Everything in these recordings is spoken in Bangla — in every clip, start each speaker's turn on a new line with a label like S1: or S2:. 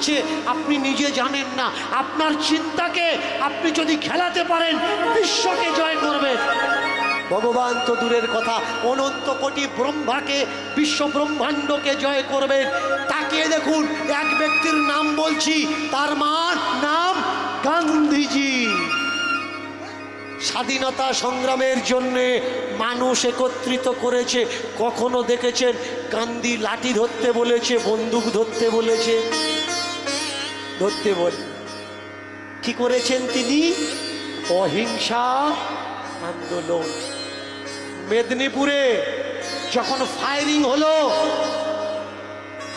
S1: চলছে আপনি নিজে জানেন না। আপনার চিন্তাকে আপনি যদি খেলাতে পারেন বিশ্বকে জয় করবেন। ভগবান তো দূরের কথা, অনন্ত কোটি ব্রহ্মাকে, বিশ্ব ব্রহ্মাণ্ডকে জয় করবেন। তাকিয়ে দেখুন, এক ব্যক্তির নাম বলছি, তার নাম গান্ধীজি। স্বাধীনতা সংগ্রামের জন্য মানুষ একত্রিত করেছে। কখনো দেখেছেন গান্ধী লাঠি ধরতে বলেছে, বন্দুক ধরতে বলেছে? ধরতে বলে কি করেছেন তিনি? অহিংসা আন্দোলন। মেদিনীপুরে যখন ফায়ারিং হলো,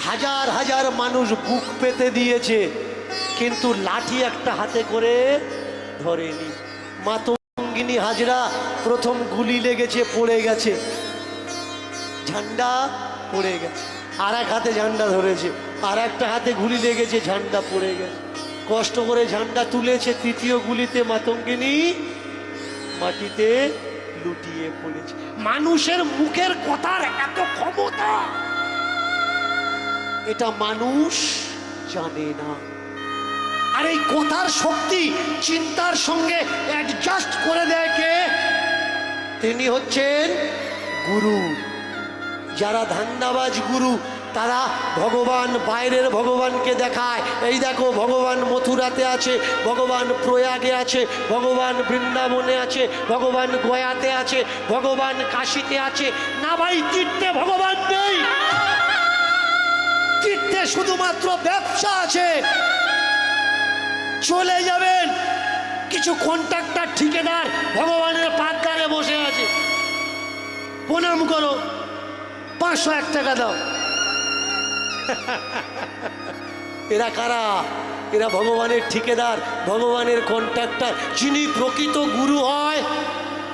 S1: হাজার হাজার মানুষ বুক পেতে দিয়েছে, কিন্তু লাঠি একটা হাতে করে ধরেনি। মাতঙ্গিনী হাজরা প্রথম গুলি লেগেছে, পড়ে গেছে, ঝান্ডা পড়ে গেছে, আর এক হাতে ঝান্ডা ধরেছে, আর একটা হাতে গুলি লেগেছে, ঝান্ডা পড়ে গেছে। কষ্ট করে ঝান্ডা তুলেছে, তৃতীয় গুলিতে মাতঙ্গিনী মাটিতে লুটিয়ে পড়েছে। মানুষের মুখের কথার এত ক্ষমতা, এটা মানুষ জানে না। আর এই কথার শক্তি চিন্তার সঙ্গে অ্যাডজাস্ট করে দেয় কে? তিনি হচ্ছেন গুরু। যারা ধান্দাবাজ গুরু, তারা ভগবান, বাইরের ভগবানকে দেখায়। এই দেখো, ভগবান মথুরাতে আছে, ভগবান প্রয়াগে আছে, ভগবান বৃন্দাবনে আছে, ভগবান গয়াতে আছে, ভগবান কাশীতে আছে। না ভাই, তীর্থে ভগবান নেই। তীর্থে শুধুমাত্র ব্যবসা আছে। চলে যাবেন, কিছু কন্ট্রাক্টর ঠিকাদার ভগবানের পাদকারে বসে আছে, প্রণাম করো, 501 টাকা দাও। এরা কারা? এরা ভগবানের ঠিকাদার, ভগবানের কন্ট্রাক্টর। যিনি প্রকৃত গুরু হয়,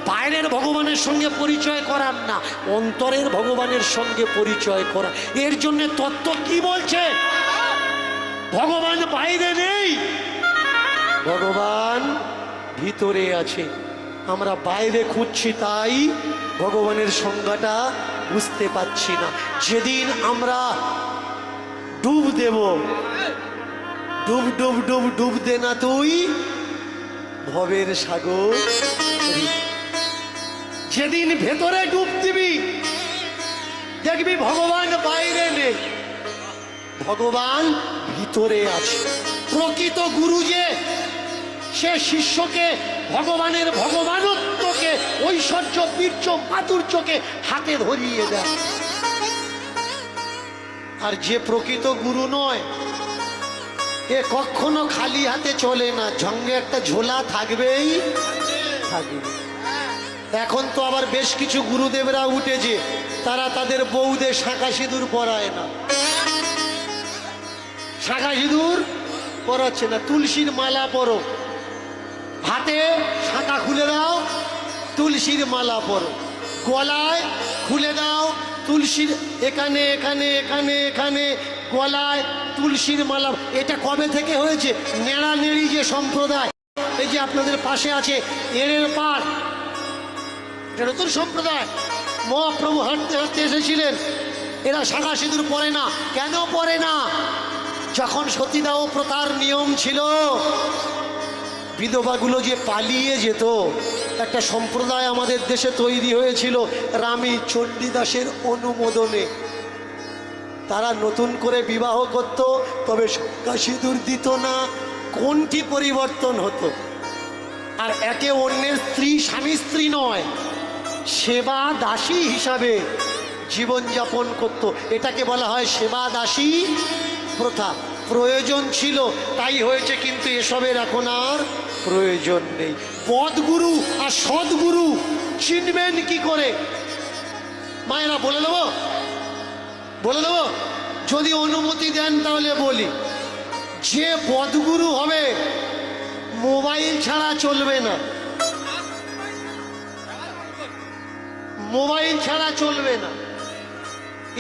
S1: বাইরের ভগবানের সঙ্গে পরিচয় করার না, অন্তরের ভগবানের সঙ্গে পরিচয় করা। এর জন্য তত্ত্ব কি বলছে? ভগবান বাইরে নেই, ভগবান ভিতরে আছে। আমরা বাইরে খুঁজছি, তাই ভগবানের সংজ্ঞাটা বুঝতে পারছি না। যেদিন আমরা ডুব দেব, ডুব ডুব ডুব ডুব দে না তুই ভবের সাগর। যেদিন ভেতরে ডুব দিবি, দেখবি ভগবান বাইরে নেই, ভগবান ভিতরে আছে। প্রকৃত গুরু যে, সে শিষ্যকে ভগবানের ভগবানত্বকে, ঐশ্বর্য, বীর্য, মাধুর্যকে হাতে ধরিয়ে দেয়। আর যে প্রকৃত গুরু নয়, এ কখনো খালি হাতে চলে না, সঙ্গে একটা ঝোলা থাকবেই থাকবে। এখন তো আবার বেশ কিছু গুরুদেবরা উঠেছে, তারা তাদের বউদের শাঁখা সিঁদুর পরায় না, শাঁখা সিঁদুর পরাচ্ছে না। তুলসীর মালা পরো, হাতে শাঁখা খুলে দাও, তুলসীর মালা পরো, গলায় খুলে দাও তুলসীর, এখানে এখানে এখানে এখানে গলায় তুলসীর মালা। এটা কবে থেকে হয়েছে? নেড়া নেড়ি যে সম্প্রদায়, এই যে আপনাদের পাশে আছে এড়ের পাড়, এটা নতুন সম্প্রদায়। মহাপ্রভু হাঁটতে হাঁটতে এসেছিলেন, এরা শাঁখা সিঁদুর পরে না। কেন পরে না? যখন সতীদাহ প্রথার নিয়ম ছিল, বিধবাগুলো যে পালিয়ে যেত, একটা সম্প্রদায় আমাদের দেশে তৈরি হয়েছিল রামী চণ্ডীদাসের অনুমোদনে। তারা নতুন করে বিবাহ করত, তবে শাঁখা সিঁদুর দিত না। কোনটি পরিবর্তন হতো? আর একে অন্যের স্ত্রী, স্বামী স্ত্রী নয়, সেবা দাসী হিসাবে জীবনযাপন করত। এটাকে বলা হয় সেবা দাসী প্রথা। প্রয়োজন ছিল তাই হয়েছে, কিন্তু এসবের এখন আর প্রয়োজন নেই। পদগুরু আর সদ্গুরু চিনবেন কি করে? মায়েরা বলে দেবো, বলে দেবো, যদি অনুমতি দেন তাহলে বলি। যে পদগুরু হবে, মোবাইল ছাড়া চলবে না, মোবাইল ছাড়া চলবে না,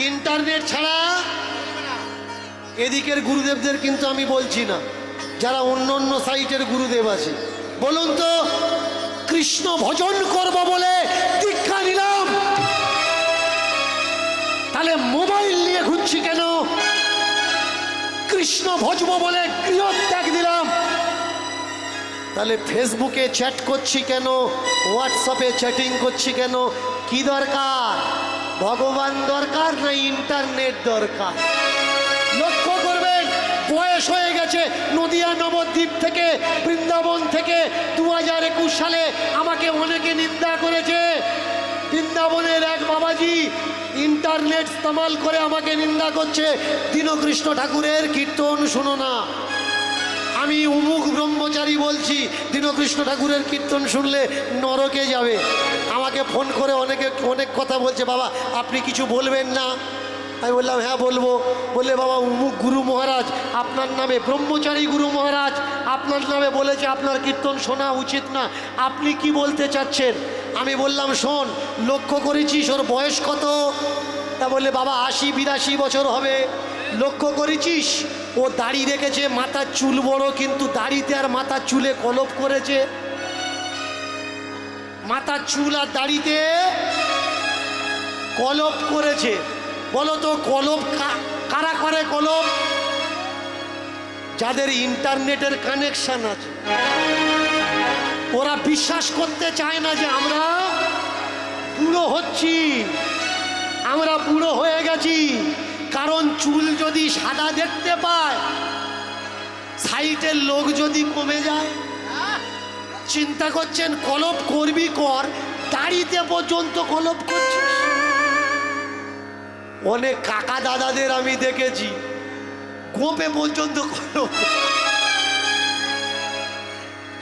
S1: ইন্টারনেট ছাড়া। এদিকের গুরুদেবদের কিন্তু আমি বলছি না, যারা অন্য অন্য সাইটের গুরুদেব আছে। বলুন তো, কৃষ্ণ ভজন করব বলে দীক্ষা নিলাম, তাহলে মোবাইল নিয়ে ঘুরছি কেন? কৃষ্ণ ভজব বলে গৃহত্যাগ দিলাম, তাহলে ফেসবুকে চ্যাট করছি কেন, হোয়াটসঅ্যাপে চ্যাটিং করছি কেন? কি দরকার? ভগবান দরকার না ইন্টারনেট দরকার? লক্ষ্য করবেন, বয়স হয়ে গেছে। নদিয়া নবদ্বীপ থেকে, বৃন্দাবন থেকে 2021 সালে আমাকে অনেকে নিন্দা করেছে। বৃন্দাবনের এক বাবাজি ইন্টারনেট ইস্তেমাল করে আমাকে নিন্দা করছে, দীনকৃষ্ণ ঠাকুরের কীর্তন শোনো না। আমি উমুক ব্রহ্মচারী বলছি, দীনকৃষ্ণ ঠাকুরের কীর্তন শুনলে নরকে যাবে। আমাকে ফোন করে অনেক কথা বলছে, বাবা আপনি কিছু বলবেন না? আমি বললাম হ্যাঁ বলবো। বললে বাবা উমুক গুরু মহারাজ আপনার নামে, ব্রহ্মচারী গুরু মহারাজ আপনার নামে বলেছে আপনার কীর্তন শোনা উচিত না, আপনি কি বলতে চাচ্ছেন? আমি বললাম শোন, লক্ষ্য করেছিস ওর বয়স কত? তা বললে বাবা 80-82 বছর হবে। লক্ষ্য করেছিস ও দাড়ি রেখেছে, মাথার চুল বড়, কিন্তু দাড়িতে আর মাথার চুলে কলপ করেছে। মাথার চুল আর দাড়িতে কলপ করেছে। বলো তো কলপ কারা করে? কলপ যাদের ইন্টারনেটের কানেকশন আছে। ওরা বিশ্বাস করতে চায় না যে আমরা বুড়ো হচ্ছি, আমরা বুড়ো হয়ে গেছি। কারণ চুল যদি সাদা দেখতে পায়, সাইটের লোক যদি কমে যায়, চিন্তা করছেন কলপ করবি কর, দাড়িতে পর্যন্ত কলপ করছিস। অনেক কাকা দাদাদের আমি দেখেছি গোপে পর্যন্ত কলপ।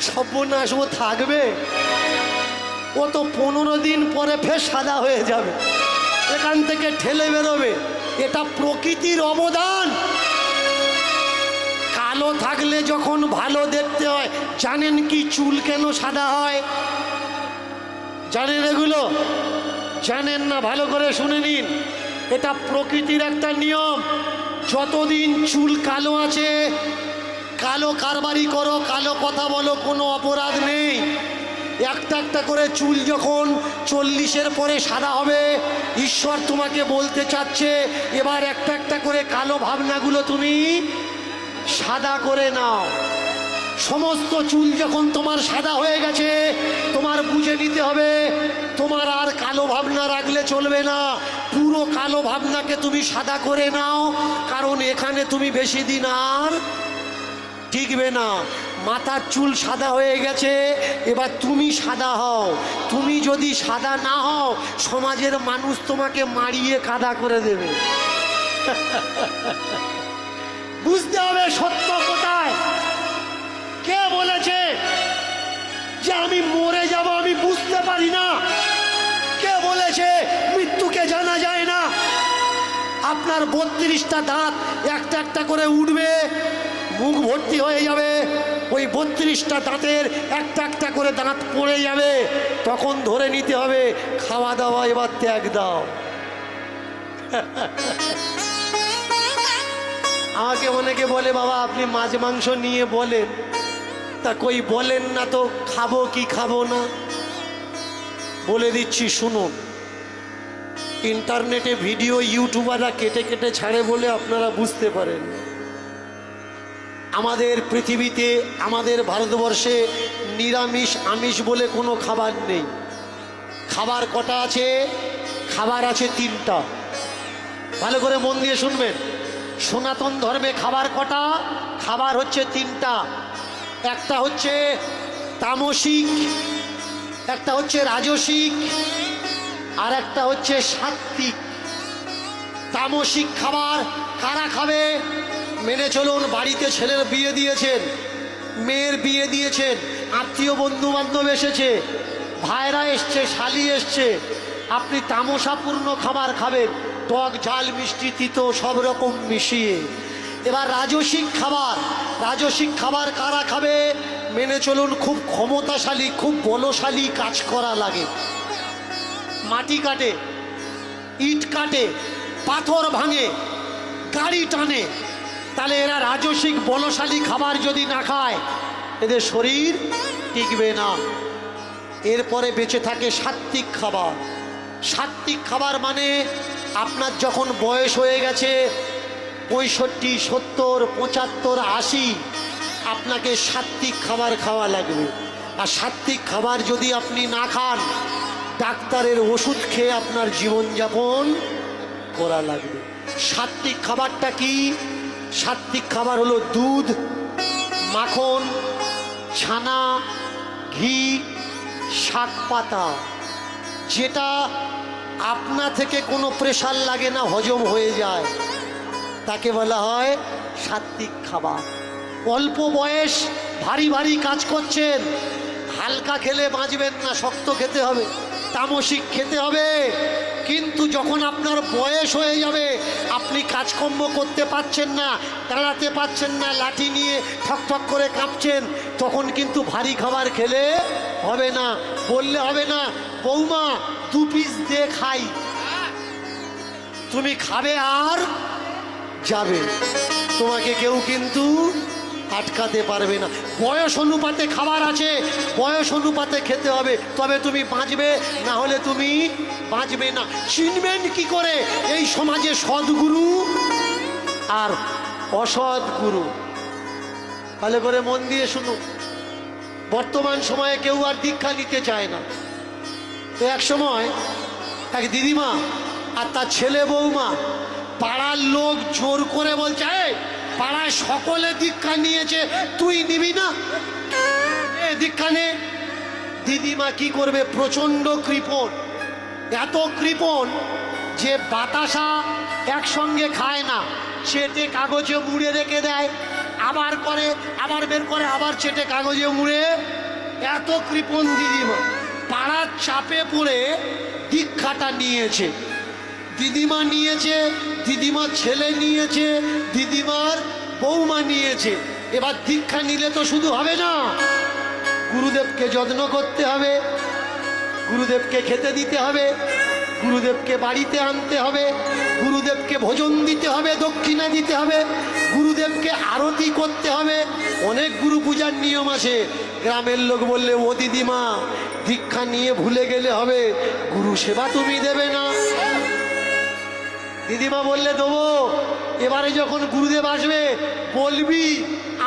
S1: সর্বনাশ, ও থাকবে? ও তো 15 দিন পরে ফের সাদা হয়ে যাবে, এখান থেকে ঠেলে বেরোবে। এটা প্রকৃতির অবদান। কালো থাকলে যখন ভালো দেখতে হয়, জানেন কি চুল কেন সাদা হয়? জানেন এগুলো? জানেন না? ভালো করে শুনে নিন, এটা প্রকৃতির একটা নিয়ম। যতদিন চুল কালো আছে, কালো কারবারি করো, কালো কথা বলো, কোনো অপরাধ নেই। একটা একটা করে চুল যখন 40-এর পরে সাদা হবে, ঈশ্বর তোমাকে বলতে চাচ্ছে এবার একটা একটা করে কালো ভাবনাগুলো তুমি সাদা করে নাও। সমস্ত চুল যখন তোমার সাদা হয়ে গেছে, তোমার বুঝে নিতে হবে তোমার আর কালো ভাবনা রাখলে চলবে না। পুরো কালো ভাবনাকে তুমি সাদা করে নাও, কারণ এখানে তুমি বেশি দিন আর টিকবে না। মাথার চুল সাদা হয়ে গেছে, এবার তুমি সাদা হও। তুমি যদি সাদা না হও, সমাজের মানুষ তোমাকে মারিয়ে কাদা করে দেবে। বুঝতে হবে সত্য কোথায়। কে বলেছে যে আমি মরে যাব আমি বুঝতে পারি না? কে বলেছে মৃত্যুকে জানা যায় না? আপনার 32টা দাঁত একটা একটা করে উঠবে, মুখ ভর্তি হয়ে যাবে, ওই 32টা দাঁতের একটা একটা করে দাঁত পড়ে যাবে। তখন ধরে নিতে হবে খাওয়া দাওয়া এবার ত্যাগ দাও। আমাকে অনেকে বলে বাবা আপনি মাছ মাংস নিয়ে বলেন, তা কই বলেন না তো খাবো কি খাবো না? বলে দিচ্ছি শুনুন। ইন্টারনেটে ভিডিও ইউটিউবাররা কেটে কেটে ছাড়ে বলে আপনারা বুঝতে পারেন। আমাদের পৃথিবীতে, আমাদের ভারতবর্ষে নিরামিষ আমিষ বলে কোনো খাবার নেই। খাবার কটা আছে? খাবার আছে 3টা। ভালো করে মন দিয়ে শুনবেন। সনাতন ধর্মে খাবার কটা? খাবার হচ্ছে 3টা। একটা হচ্ছে তামসিক, একটা হচ্ছে রাজসিক, আর একটা হচ্ছে সাত্ত্বিক। তামসিক খাবার কারা খাবে? মেনে চলুন, বাড়িতে ছেলের বিয়ে দিয়েছেন, মেয়ের বিয়ে দিয়েছেন, আত্মীয় বন্ধু বান্ধব এসেছে, ভাইরা এসছে, শালি এসছে, আপনি তামসাপূর্ণ খাবার খাবেন, টক ঝাল মিষ্টি তিতো সব রকম মিশিয়ে। এবার রাজসিক খাবার, রাজসিক খাবার কারা খাবে? মেনে চলুন, খুব ক্ষমতাশালী, খুব বলশালী কাজ করা লাগে, মাটি কাটে, ইট কাটে, পাথর ভাঙে, গাড়ি টানে। তাহলে এরা রাজসিক বলশালী খাবার যদি না খায়, এদের শরীর টিকবে না। এরপরে বেঁচে থাকে সাত্ত্বিক খাবার। সাত্ত্বিক খাবার মানে আপনার যখন বয়স হয়ে গেছে, 65, 70, 75, 80 আপনাকে সাত্বিক খাবার খাওয়া লাগবে। আর সাত্বিক খাবার যদি আপনি না খান, ডাক্তারের ওষুধ খেয়ে আপনার জীবনযাপন করা লাগবে। সাত্বিক খাবারটা কি? সাত্বিক খাবার হলো দুধ, মাখন, ছানা, ঘি, শাক পাতা, যেটা আপনা থেকে কোনো প্রেশার লাগে না, হজম হয়ে যায়, তাকে বলা হয় সাত্বিক খাবার। অল্প বয়স, ভারী ভারী কাজ করছেন, হালকা খেলে বাঁচবেন না, শক্ত খেতে হবে, তামসিক খেতে হবে। কিন্তু যখন আপনার বয়স হয়ে যাবে, আপনি কাজকর্ম করতে পারছেন না, দাঁড়াতে পারছেন না, লাঠি নিয়ে ঠকঠক করে কাঁপছেন, তখন কিন্তু ভারী খাবার খেলে হবে না। বললে হবে না, বৌমা 2 পিস দিয়ে খাই, তুমি খাবে আর যাবে, তোমাকে কেউ কিন্তু আটকাতে পারবে না। বয়স অনুপাতে খাবার আছে, বয়স অনুপাতে খেতে হবে, তবে তুমি বাঁচবে, না হলে তুমি বাঁচবে না। চিনবেন কি করে এই সমাজে সদ্গুরু আর অসৎ গুরু? ভালো করে মন দিয়ে শুনুন। বর্তমান সময়ে কেউ আর দীক্ষা নিতে চায় না। তো এক সময় এক দিদিমা আর তার ছেলে বৌমা, পাড়ার লোক জোর করে বলছে, পাড়ায় সকলে দীক্ষা নিয়েছে, তুই নিবি না? দীক্ষা নে। দিদিমা কি করবে? প্রচন্ড কৃপণ, এত কৃপণ যে বাতাসা একসঙ্গে খায় না, চেটে কাগজে মুড়ে রেখে দেয়, আবার করে, আবার বের করে, আবার চেটে কাগজে মুড়ে। এত কৃপণ দিদিমা। পাড়ার চাপে পড়ে দীক্ষাটা নিয়েছে। দিদিমা নিয়েছে, দিদিমার ছেলে নিয়েছে, দিদিমার বৌমা নিয়েছে। এবার দীক্ষা নিলে তো শুধু হবে না, গুরুদেবকে যত্ন করতে হবে, গুরুদেবকে খেতে দিতে হবে, গুরুদেবকে বাড়িতে আনতে হবে, গুরুদেবকে ভোজন দিতে হবে, দক্ষিণা দিতে হবে, গুরুদেবকে আরতি করতে হবে। অনেক গুরু পূজার নিয়ম আছে। গ্রামের লোক বললে, ও দিদিমা দীক্ষা নিয়ে ভুলে গেলে হবে, গুরু সেবা তুমি দেবে না? দিদিমা বললে, দেবো। এবারে যখন গুরুদেব আসবে বলবি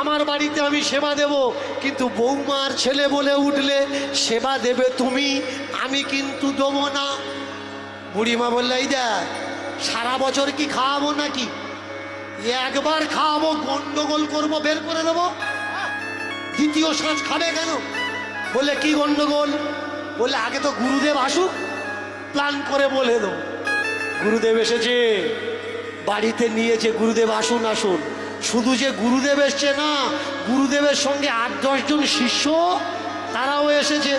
S1: আমার বাড়িতে আমি সেবা দেব, কিন্তু বৌমার ছেলে বলে উঠলে সেবা দেবে তুমি, আমি কিন্তু দেবো না। বুড়িমা বললে, এই দেখ, সারা বছর কি খাওয়াবো নাকি? একবার খাওয়াবো, গন্ডগোল করবো, বের করে দেবো। দ্বিতীয় সাঁজ খাবে কেন? বলে, কি গন্ডগোল? বলে, আগে তো গুরুদেব আসুক, প্ল্যান করে বলে দেবো। গুরুদেব এসেছে, বাড়িতে নিয়েছে, গুরুদেব আসুন আসুন। শুধু যে গুরুদেব এসছে না, গুরুদেবের সঙ্গে 8-10 জন শিষ্য তারাও এসেছে।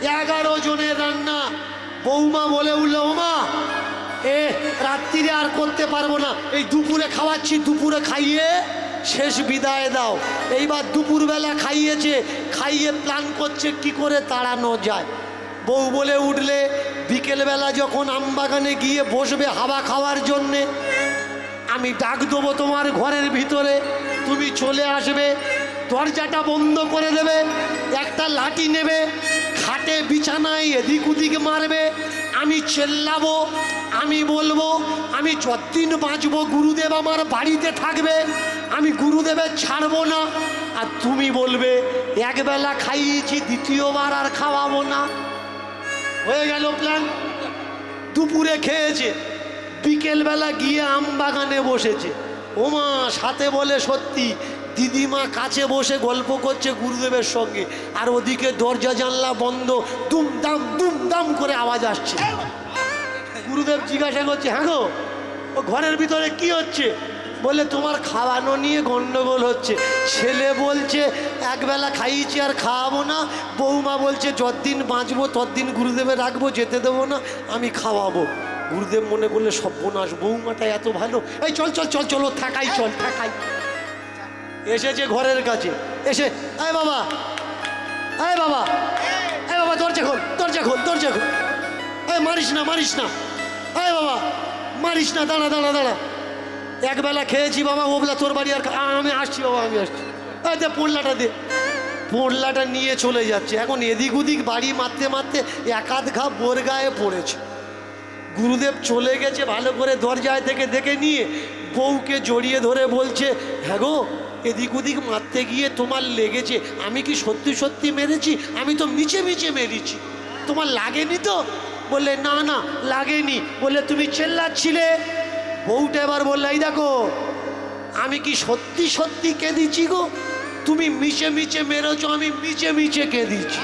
S1: 11 জনের রান্না। বৌমা বলে উঠল, ওমা রাত্রিরে আর করতে পারবো না, এই দুপুরে খাওয়াচ্ছি, দুপুরে খাইয়ে শেষ বিদায় দাও। এইবার দুপুরবেলা খাইয়েছে, খাইয়ে প্ল্যান করছে কি করে তাড়ানো যায়। বউ বলে উঠলে, বিকেলবেলা যখন আমবাগানে গিয়ে বসবে হাওয়া খাওয়ার জন্যে, আমি ডাক দেবো তোমার ঘরের ভিতরে, তুমি চলে আসবে, দরজাটা বন্ধ করে দেবে, একটা লাঠি নেবে, খাটে বিছানায় এদিক ওদিক মারবে, আমি চেল্লাবো, আমি বলবো আমি যতদিন বাঁচবো গুরুদেব আমার বাড়িতে থাকবে, আমি গুরুদেবের ছাড়বো না। আর তুমি বলবে একবেলা খাইয়েছি, দ্বিতীয়বার আর খাওয়াবো না। হয়ে গেল প্ল্যান। দুপুরে খেয়েছে, বিকেলবেলা গিয়ে আম বাগানে বসেছে। ওমা, সাথে বলে সত্যি, দিদিমা কাছে বসে গল্প করছে গুরুদেবের সঙ্গে, আর ওদিকে দরজা জানলা বন্ধ, দুমদাম করে আওয়াজ আসছে। গুরুদেব জিজ্ঞাসা করছে, হ্যাঁ গো, ও ঘরের ভিতরে কি হচ্ছে? বলে, তোমার খাওয়ানো নিয়ে গন্ডগোল হচ্ছে। ছেলে বলছে একবেলা খাইয়েছি আর খাওয়াবো না, বৌমা বলছে যতদিন বাঁচবো ততদিন গুরুদেবে রাখবো, যেতে দেবো না, আমি খাওয়াবো। গুরুদেব মনে করলে সর্বনাশ, বৌমাটা এত ভালো, এই চল চল চল চলো, থাকাই, চল থাকাই। এসেছে ঘরের কাছে, এসে, এই বাবা, এই বাবা, এই বাবা, দরজা খোল, দরজা খোল, দরজা খোল, এই মারিস না, মারিস না, এই বাবা মারিস না, দাঁড়া দাঁড়া দাঁড়া, একবেলা খেয়েছি বাবা, ওবেলা তোর বাড়ি আর আমি আসছি বাবা, আমি আসছি, এই দে পোড়লাটা দে। পোড়লাটা নিয়ে চলে যাচ্ছে। এখন এদিক ওদিক বাড়ি মারতে মারতে একাধ ঘা বোর গায়ে পড়েছে। গুরুদেব চলে গেছে, ভালো করে দরজায় থেকে দেখে নিয়ে বউকে জড়িয়ে ধরে বলছে, হ্যাঁ গো এদিক ওদিক মারতে গিয়ে তোমার লেগেছে, আমি কি সত্যি সত্যি মেরেছি? আমি তো মিছে মিছে মেরেছি, তোমার লাগেনি তো? বললে না না লাগেনি। বললে তুমি চেল্লাচ্ছিলে। বউটা এবার বললে, এই দেখো আমি কি সত্যি সত্যি কেঁদেছি গো? তুমি মিছে মিছে মেরেছো, আমি মিছে মিছে কেঁদেছি।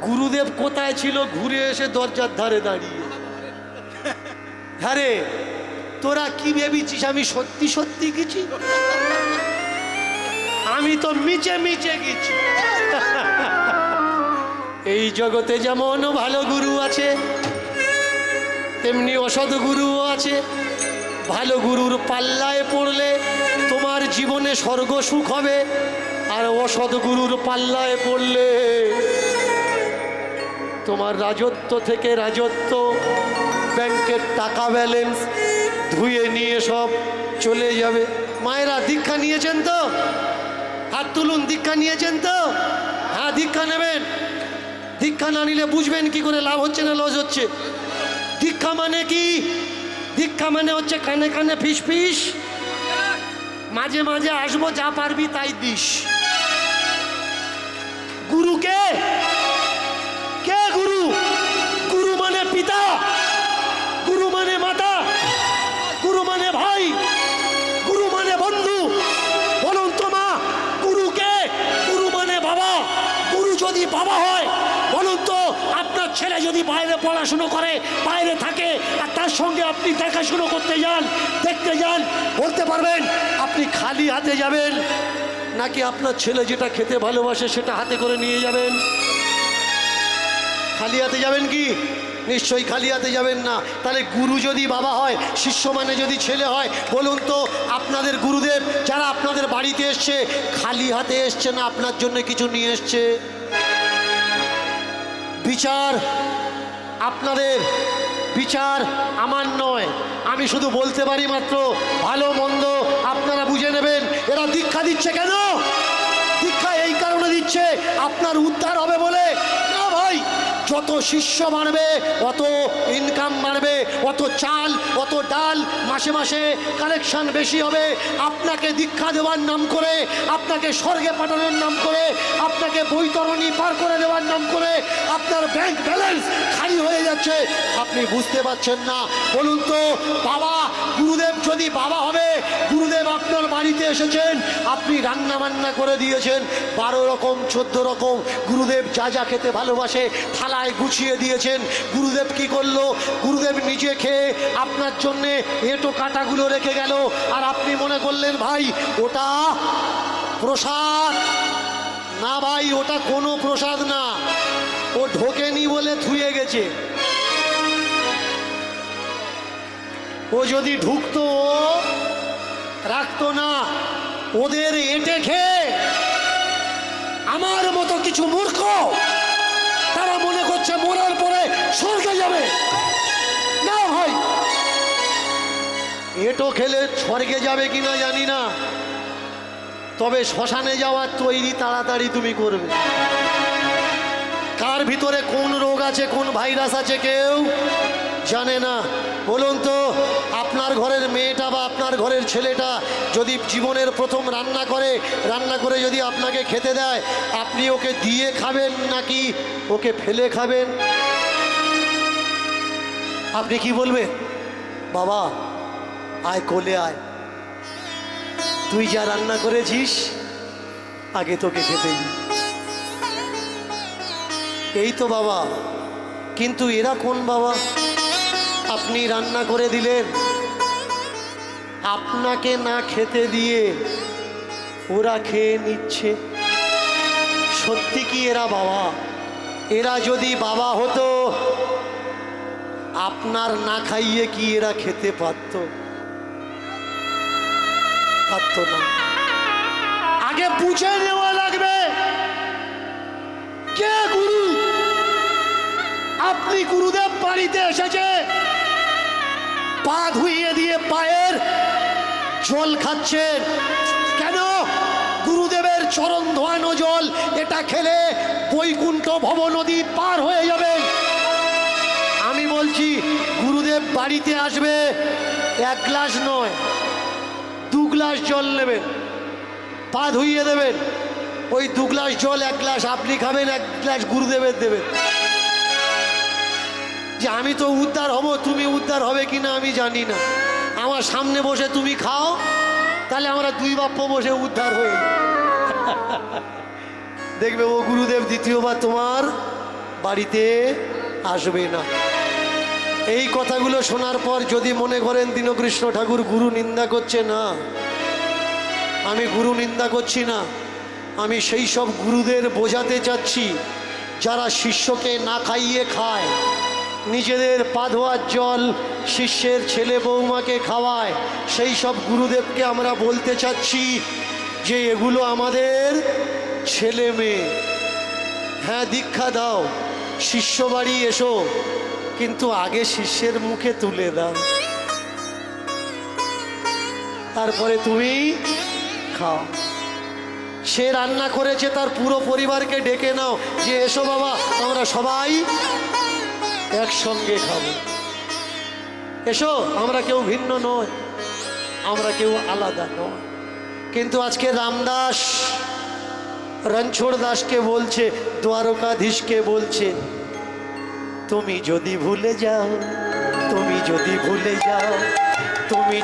S1: গুরুদেব কোথায় ছিল? ঘুরে এসে দরজার ধারে দাঁড়িয়ে। হ্যাঁ রে, তোরা কি ভেবেছিস আমি সত্যি সত্যি গেছি? আমি তো মিছে মিছে গেছি। এই জগতে যেমন ভালো গুরু আছে, তেমনি অসৎ গুরুও আছে। ভালো গুরুর পাল্লায় পড়লে তোমার জীবনে স্বর্গ সুখ হবে, আর অসৎ গুরুর পাল্লায় পড়লে তোমার রাজত্ব থেকে রাজত্ব, ব্যাংকের টাকা ব্যালেন্স ধুয়ে নিয়ে সব চলে যাবে। মায়েরা দীক্ষা নিয়েছেন তো? হাত তুলুন। দীক্ষা নিয়েছেন তো? হ্যাঁ, দীক্ষা নেবেন। দীক্ষা না নিলে বুঝবেন কি করে লাভ হচ্ছে না লস হচ্ছে। দীক্ষা মানে কি? দীক্ষা মানে হচ্ছে কানে কানে ফিস ফিস, মাঝে মাঝে আসবো, যা পারবি তাই দিস। গুরুকে কে? গুরু, গুরু মানে পিতা, গুরু মানে মাতা, গুরু মানে ভাই, গুরু মানে বন্ধু। বলুন তো মা, গুরুকে? গুরু মানে বাবা। গুরু যদি বাবা হয়, বলুন তো আপনার ছেলে যদি বাইরে পড়াশুনো করে, বাইরে থাকে, আর তার সঙ্গে আপনি দেখাশুনো করতে যান, দেখতে যান, বলতে পারবেন আপনি খালি হাতে যাবেন নাকি আপনার ছেলে যেটা খেতে ভালোবাসে সেটা হাতে করে নিয়ে যাবেন? খালি হাতে যাবেন কি? নিশ্চয়ই খালি হাতে যাবেন না। তাহলে গুরু যদি বাবা হয়, শিষ্য মানে যদি ছেলে হয়, বলুন তো আপনাদের গুরুদেব যারা আপনাদের বাড়িতে এসছে খালি হাতে এসছে না আপনার জন্য কিছু নিয়ে এসছে? বিচার আপনাদের, বিচার আমার নয়। আমি শুধু বলতে পারি মাত্র, ভালো মন্দ আপনারা বুঝে নেবেন। এরা দীক্ষা দিচ্ছে কেন? দীক্ষা এই কারণে দিচ্ছে আপনার উদ্ধার হবে বলে না ভাই। যত শিষ্য বাড়বে অত ইনকাম বাড়বে, অত চাল অত ডাল মাসে মাসে কালেকশন বেশি হবে। আপনাকে দীক্ষা দেওয়ার নাম করে, আপনাকে স্বর্গে পাঠানোর নাম করে, আপনাকে বৈতরণী পার করে দেওয়ার নাম করে আপনার ব্যাংক ব্যালেন্স খালি হয়ে যাচ্ছে, আপনি বুঝতে পারছেন না। বলুন তো বাবা, গুরুদেব যদি বাবা হবে, গুরুদেব আপনার বাড়িতে এসেছেন, আপনি রান্না বান্না করে দিয়েছেন 12 রকম 14 রকম, গুরুদেব যা যা খেতে ভালোবাসে থালায় গুছিয়ে দিয়েছেন। গুরুদেব কি করলো? গুরুদেব নিজে খেয়ে আপনার জন্যে এঁটো কাটাগুলো রেখে গেল, আর আপনি মনে করলেন ভাই ওটা প্রসাদ। না ভাই, ওটা কোনো প্রসাদ না, ও ঢোকেনি বলে ধুয়ে গেছে। ও যদি ঢুকতো রাখতো না। ওদের এঁটে খেয়ে আমার মতো কিছু মূর্খ তারা মনে করছে মরার পরে স্বর্গে যাবে। না ভাই, এঁটো খেলে স্বর্গে যাবে কিনা জানি না, তবে শ্মশানে যাওয়ার তৈরি তাড়াতাড়ি তুমি করবে। কার ভিতরে কোন রোগ আছে, কোন ভাইরাস আছে কেউ জানে না। বলুন তো আপনার ঘরের মেয়েটা বা আপনার ঘরের ছেলেটা যদি জীবনের প্রথম রান্না করে যদি আপনাকে খেতে দেয়, আপনি ওকে দিয়ে খাবেন নাকি ওকে ফেলে খাবেন? আপনি কি বলবেন? বাবা আয়, কোলে আয়, তুই যা রান্না করেছিস আগে তোকে খেতে দিই। এই তো বাবা। কিন্তু এরা কোন বাবা? আপনি রান্না করে দিলেন, আপনাকে না খেতে দিয়ে ওরা খেয়ে নিচ্ছে। সত্যি কি এরা বাবা? এরা যদি বাবা হতো, আপনার না খাইয়ে কি এরা খেতে পারত? পারত না। আগে বুঝে নেওয়া লাগবে কে গুরু। আপনি গুরুদেব বাড়িতে এসেছে, পা ধুইয়ে দিয়ে পায়ের জল খাচ্ছেন কেন? গুরুদেবের চরণ ধোয়ানো জল, এটা খেলে বৈকুণ্ঠ ভব নদী পার হয়ে যাবেন। আমি বলছি গুরুদেব বাড়িতে আসবে 1 গ্লাস নয়, 2 গ্লাস জল নেবেন, পা ধুইয়ে দেবেন, ওই 2 গ্লাস জল 1 গ্লাস আপনি খাবেন, 1 গ্লাস গুরুদেবের দেবেন। যে আমি তো উদ্ধার হব, তুমি উদ্ধার হবে কিনা আমি জানি না, আমার সামনে বসে তুমি খাও, তাহলে আমরা 2 বাপ্য বসে উদ্ধার হয়ে দেখবে ও গুরুদেব দ্বিতীয়বার তোমার বাড়িতে আসবে না। এই কথাগুলো শোনার পর যদি মনে করেন দীনকৃষ্ণ ঠাকুর গুরু নিন্দা করছে, না, আমি গুরু নিন্দা করছি না, আমি সেই সব গুরুদের বোঝাতে চাচ্ছি যারা শিষ্যকে না খাইয়ে খায়, নিজেদের পা ধোয়ার জল শিষ্যের ছেলে বৌমাকে খাওয়ায়। সেই সব গুরুদেবকে আমরা বলতে চাচ্ছি যে এগুলো আমাদের ছেলে মেয়ে। হ্যাঁ, দীক্ষা দাও, শিষ্য বাড়ি এসো, কিন্তু আগে শিষ্যের মুখে তুলে দাও, তারপরে তুমি খাও। সে রান্না করেছে, তার পুরো পরিবারকে ডেকে নাও যে এসো বাবা, আমরা সবাই একসঙ্গে খাবো, এসো, আমরা কেউ ভিন্ন নয়, আমরা কেউ আলাদা নয়। কিন্তু আজকে রামদাস রণছোড় দাসকে বলছে, দ্বারকাধীশকে বলছে, তুমি যদি ভুলে যাও, তুমি যদি ভুলে যাও, তুমি